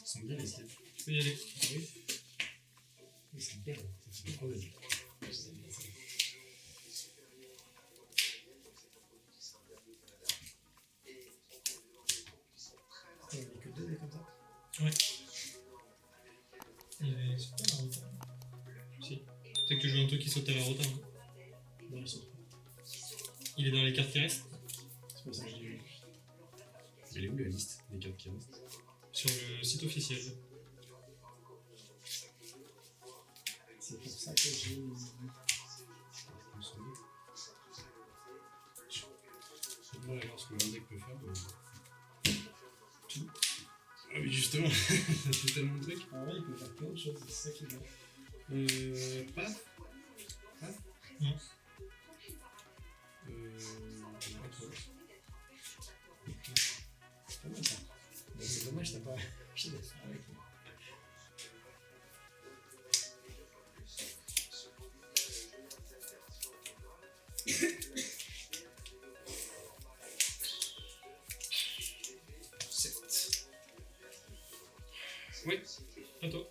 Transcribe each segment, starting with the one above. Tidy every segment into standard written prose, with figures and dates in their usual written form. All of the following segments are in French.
sent bien les skills. Tu peux y aller. Oui. Oui, c'est bien. Ça fait trop bien. Il n'y avait que 2 dés comme ça. Ouais. C'est pas la rota. Si. C'est que tu joues un truc qui saute à la rota. Hein. Non, il saute pas. Il est dans les cartes qui restent. C'est pour ça que je l'ai vu. Elle est où la liste des cartes qui restent? Sur le site officiel. C'est pour ça que j'ai mis. On va voir ce que le deck peut faire. Tout. Ah oui, justement, ça fait tellement de trucs. En vrai, il peut faire plein de choses, c'est ça qui est bien. Paf. Non. Pas trop. C'est pas mal ça. Mais c'est dommage, t'as pas acheté des faire avec moi. Oui. À toi.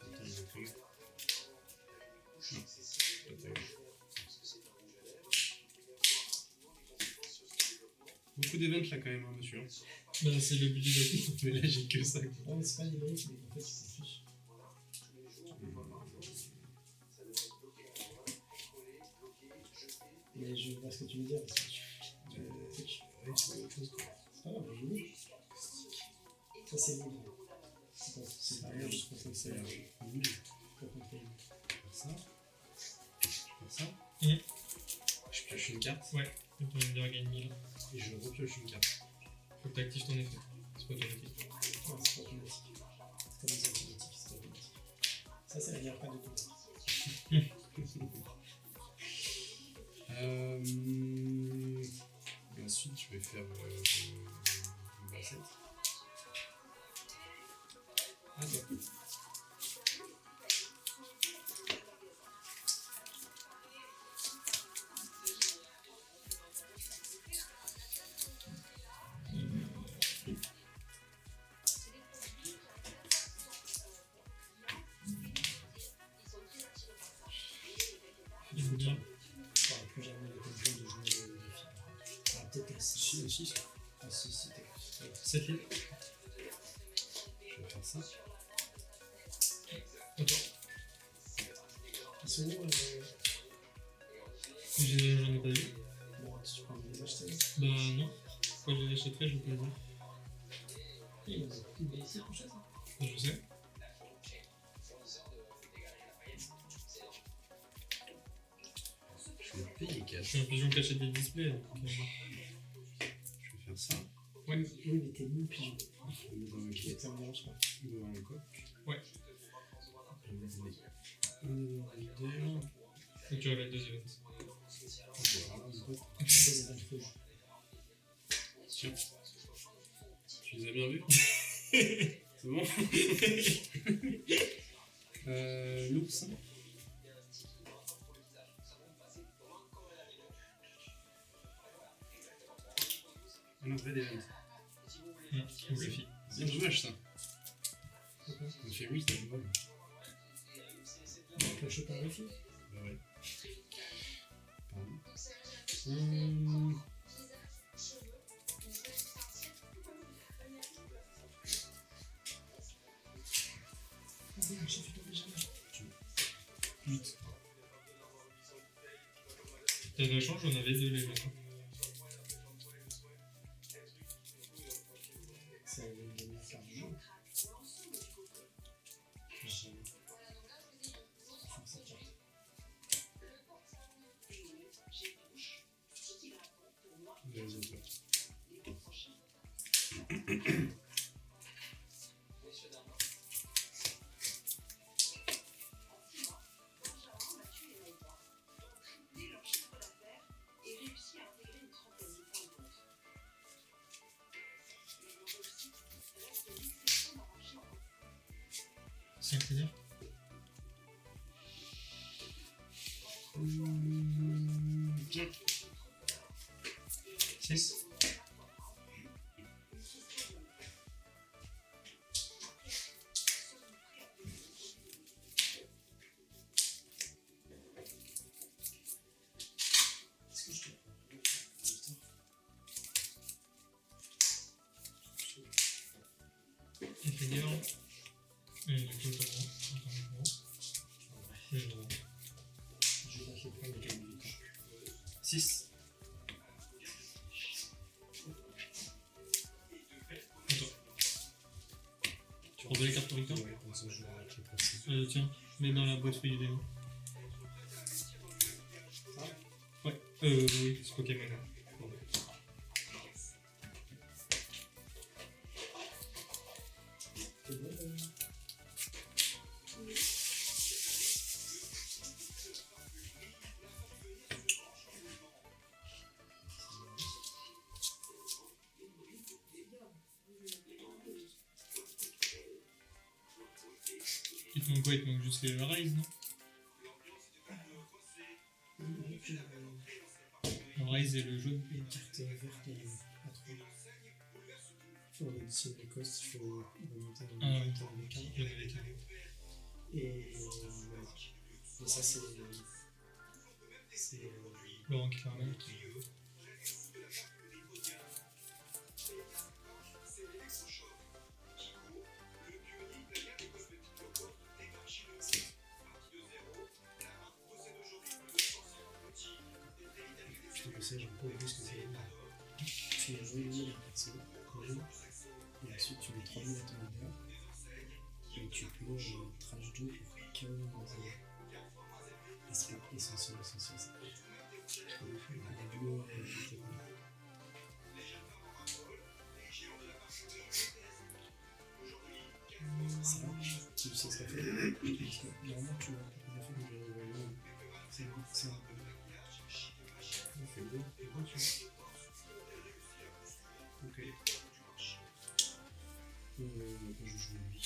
Attends, il est plus. Non. Attends. Beaucoup d'événements là quand même, hein, monsieur. Bah, c'est le but du deck. Mais là j'ai que ça. Ouais, mais c'est pas des briques, mais en fait, tu t'en fiches. Mais je vois ce que tu veux dire. Parce que tu Ouais, tu vois autre chose quoi. c'est pas grave, je joue. Ça, c'est libre. C'est pas rien, juste pour ça que c'est Nul. pour contrôler. Je vais faire ça. Mhm. Je pioche une carte Ouais. Et ton leader gagne 1000. et je repioche une carte. Faut que t'actives ton effet. C'est pas automatique. Non, c'est pas automatique. C'est comme les automatiques, c'est pas automatique. Ça, c'est la meilleure carte de tout. Et ensuite, je vais faire une bassette. Ah, d'accord. Il faut bien. Je n'aurai plus jamais l'occasion de jouer au défi. Ah, peut-être un 6 aussi. Ah, 6, c'était. 7 litres. Je vais faire ça. À toi. Ils sont où J'en ai pas vu. Bon, si tu peux les acheter. Bah, non. Pourquoi je les achèterais, je peux le voir. Il y en a beaucoup de BC pour ça. Je sais. Je vais payer Je cash. suis un pigeon qui achète des displays. Donc, Je vais faire ça. ouais. Oui, mais t'es nul pigeon. Je vais mettre dans le Donc kit. ça me dérange pas. Je vais dans le coq. Ouais. Je vais mettre un leader. Faut que tu relèves 2 events. Voilà, un coq. Ça, c'est pas le feu. Tiens. Tu les as bien vus? C'est bon? L'ours. On a fait des ventes. Ou le fille. C'est bien dommage ça. Pourquoi On fait 8, c'est pas mal. On peut choper un défi. Bah ouais. Pardon. Vas-y, mon chef, tu tombes déjà. 8. T'as de la chance, j'en avais 2 les mecs. C'est une des meilleures cartes du jeu. Jamais. Enfin, cette carte. Les autres. C'est combien? 6. Trigger. Et du coup, attends. Et je rends. Je vais lâcher pas le gain de vie. 6. Attends. Tu redonnes les cartes pour Victor? Ouais, comme ça je vais avec les placés. Tiens, mets dans la boîte feuille du démon. Ça Ouais, oui, c'est Pokémon. Bon. c'est bon. Il te manque quoi? Il te manque juste les Rise, non? Le Rise et le jaune. Une carte verte à 3. Il faut additionner les costs, il faut remonter Ah ouais. avec un. Il y en a les cartes. Et ça, c'est. Laurent qui fait un mal. Je te conseille, j'aime pas plus que c'est. Tu fais jouer 1000 perso, et ensuite tu mets 3000 à ton leader, et tu peux trash 2 pour KO dans un. Et c'est pas essentiel, ça. La duo était cool. Ça va, tu sais ce qu'elle fait. Parce que normalement, tu vois, la fois que j'ai envoyé, c'est un. C'est bon, c'est bon, tu vois. Ok. Je joue lui.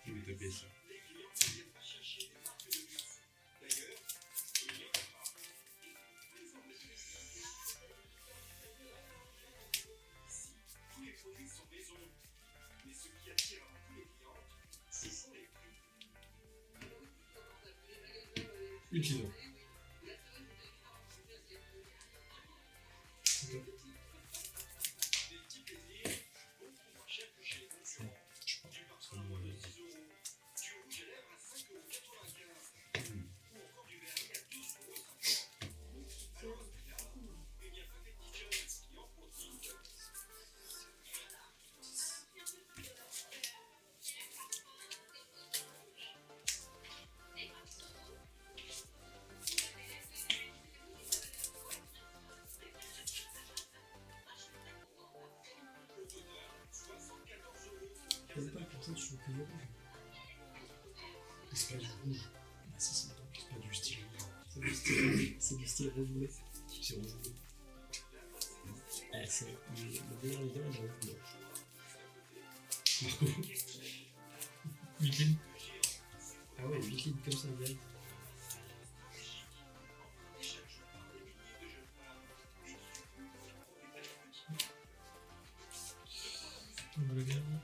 Je vais taper ça. Utilisant. Je sais pas, pour ça, tu joues que le rouge. C'est pas du rouge. Ah, si, c'est pas. C'est pas du style rouge. C'est du style rouge bleu. C'est rouge bleu. Ah, c'est le meilleur leader, il est rouge bleu. Marco. Weekend. Ah ouais, 8 litres comme ça, direct. On va le garder.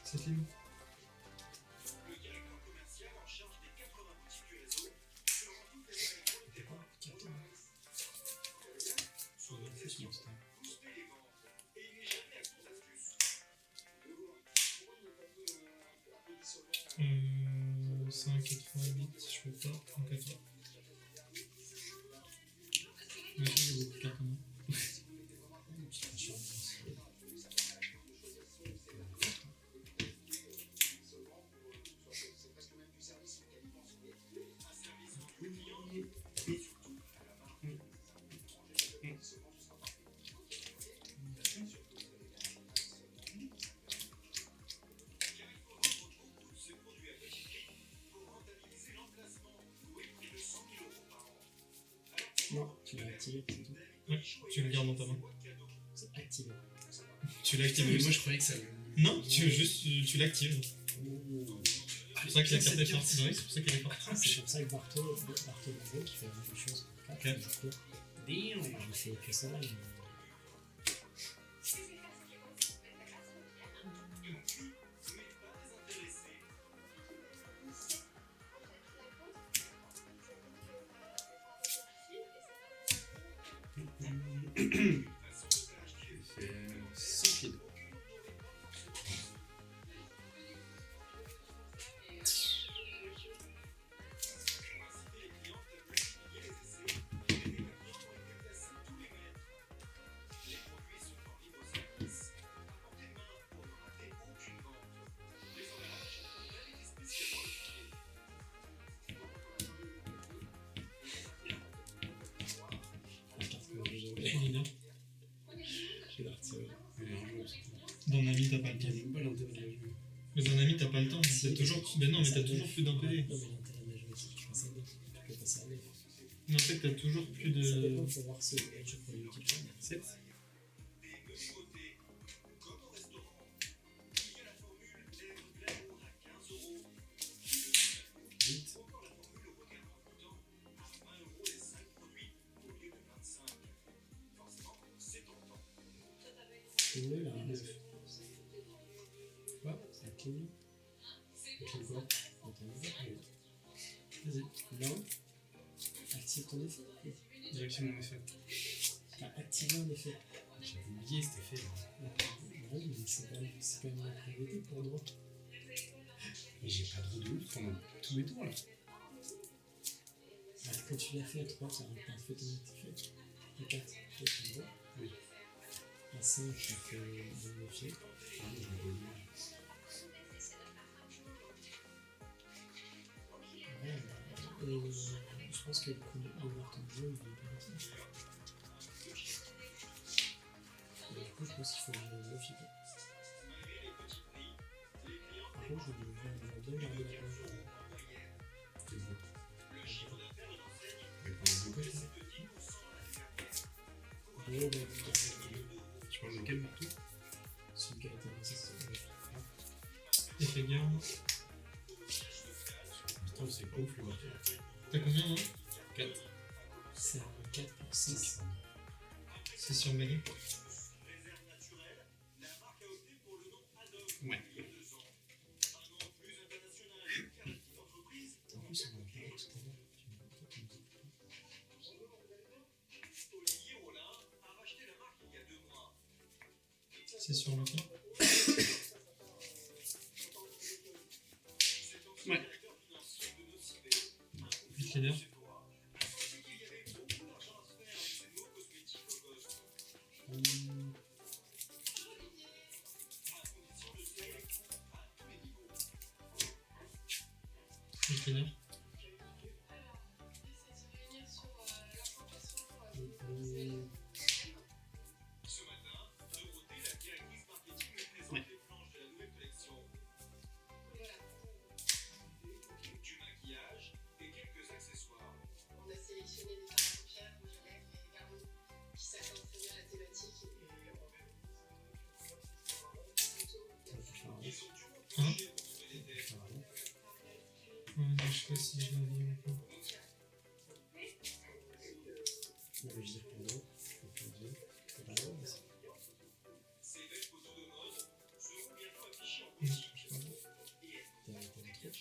7 livres. T'es pas 4 ans. Sur le plus monster. 5, 88, je peux pas. 34. Mais j'ai beaucoup de cartes en main. Tu te sur Non, tu l'as activé, c'est tout. Ouais, tu le gardes dans ta main. C'est activé. Tu l'actives. Moi je croyais que ça. Non, tu l'actives. C'est pour ça que la carte est forte. C'est vrai, c'est pour ça qu'elle est forte. C'est pour ça que Bartho Bartho qui fait la même chose. Ok. Du coup, dès Je fais que ça. Mais... Je fais 100 pieds. La carte que j'ai Évidemment. je vais la retirer. Elle est injouable, c'est tout. Dans Nami, t'as pas le Il y a temps. même pas l'intérêt de la jouer. Mais dans Nami, t'as pas le temps. Si, T'as toujours... Mais non, mais t'as toujours plus d'un PV. Non, mais l'intérêt de la jouer, c'est que tu passes à deux. Tu peux passer à deux. Mais en fait, t'as toujours plus Ça dépend, de... faut voir ce edge pour les multiplier. 7. Cléo, il a un 9. Quoi? C'est un Cléo. Quel quoi? Attends, Vas-y. non. Active ton effet. J'active mon effet. T'as activé un effet. J'avais oublié cet effet. Oui, mais c'est quand même la priorité pour moi. Mais j'ai pas trop de loot pendant tous mes tours là. Ah, quand tu l'as fait à 3, ça n'a pas fait ton effet. À 4, tu as le droit. Oui. À 5, tu fais le effet. Ah, je me vois bien. Ouais, et je pense que le marteau de jeu, il est pas utile. Et du coup, je pense qu'il faut le fier. Par contre, je vais bien garder la page. C'est bon. Mais pendant deux coches, Ouais, ouais, ouais. tu parles de quel marteau? Celui qui a été lancé, Effet garde. Putain, c'est ouf le marteau. T'as combien, non? 4. c'est un 4 pour 6. C'est sur mêlée. Ouais. En plus, on en parlait tout à l'heure. Tu me dis que tu me dis. C'est sur le fond. Ouais. Vite leader. Vite leader. Ouais. On a sélectionné des parapluies, rouge à lèvres et garous qui s'accordent très bien à la thématique. Hein? Ouais, je sais pas si je l'avais ou pas. Non, mais je dis pour deux. Pour deux. C'est pas grave. Non, je sais pas. T'as le truc.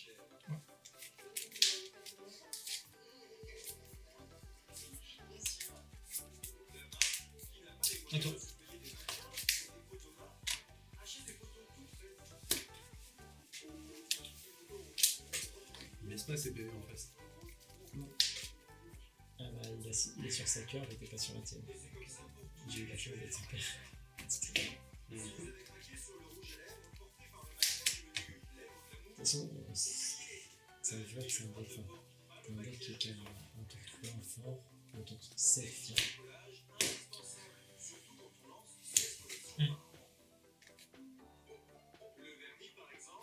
Attends. Il laisse pas ses PV en face. Ah bah, il est sur sa cœur, il était pas sur la tienne. J'ai eu la chance d'être super. De toute façon, ça veut dire que c'est un deck fort. C'est un deck qui a un tour 3 fort, un tour 7 fort.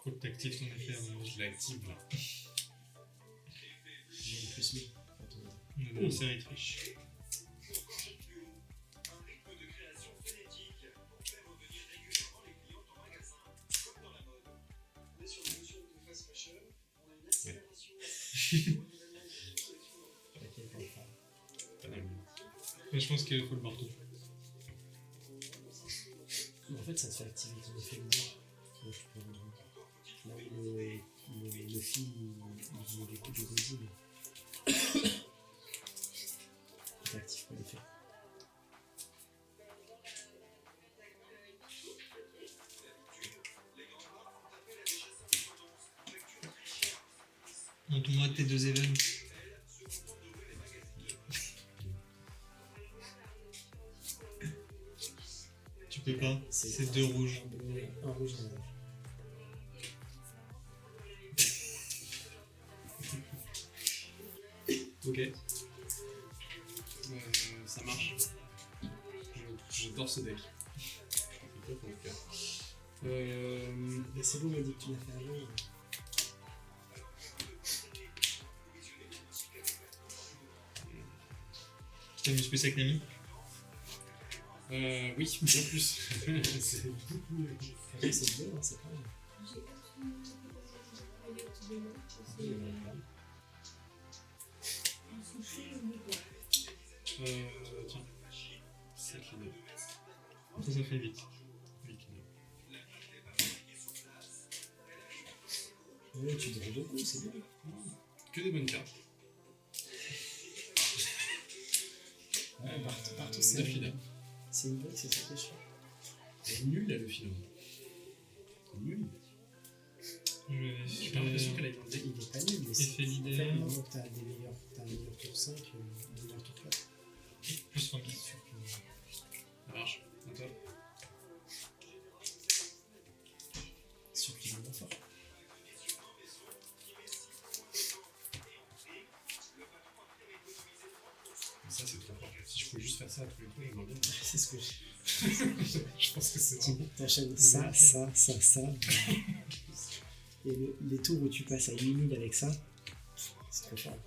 Faut que t'actives ton effet avant. Je l'active là. J'ai une plus 1000 quand on dit. On a la série triche. Laquelle t'en parle. Pas mal. Mais je pense qu'il faut le marteau. Mais en fait, ça te fait activer ton effet de mort. Donc, tu peux rendre. Là où le fil, il met des coups de godzilla. Il t'active pas l'effet. Montre-moi tes 2 events. Tu peux pas, c'est 2 rouges. Un rouge et un rouge. Ok. Ça marche. J'adore ce deck. Je suis top en tout cas. Mais c'est bon, on m'a dit que tu l'as fait avant. T'as vu Space avec Nami? Oui, bien plus. C'est beaucoup mieux. Après, c'est bien, hein, c'est pas mal. Tiens. 7 lignes. Ça fait vite. 8 lignes. Ouais, tu dirais beaucoup, c'est bien. Que des bonnes cartes. Ouais, partout, La finale. c'est une bonne, c'est ça que je fais. Elle est nulle, elle, le final. Nul. J'ai pas l'impression qu'elle a été en deck. Il est pas nul, mais Effet en fait, leader. maintenant que t'as un meilleur tour 5, un meilleur tour 4. Plus 30. Ça marche. À toi. Suffisamment fort. Ça, c'est trop fort. Si je pouvais juste faire ça à tous les coups, j'aimerais bien. C'est ce que je. Je pense que c'est Tu vraiment. t'enchaînes ça. Et les tours où tu passes à 8000 avec ça, c'est trop fort.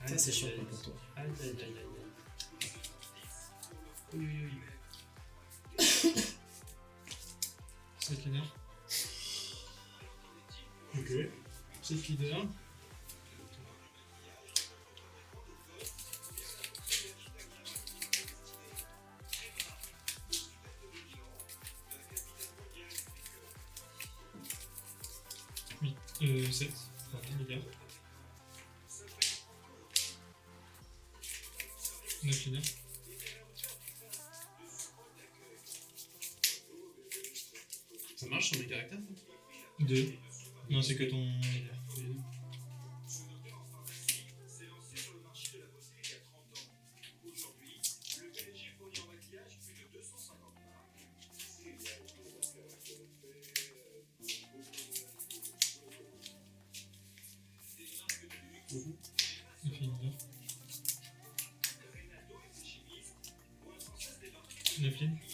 Ça, c'est chiant quoi, pour toi. Aïe, aïe, aïe, aïe. Oui, oui, oui. 7 leaders. Ok. 7 leaders. Oui. 7. Pardon, leaders. 9 leaders. Ça marche sur mes caractères, ça 2. Non, c'est que ton leader. Effet leader. 9 leaders.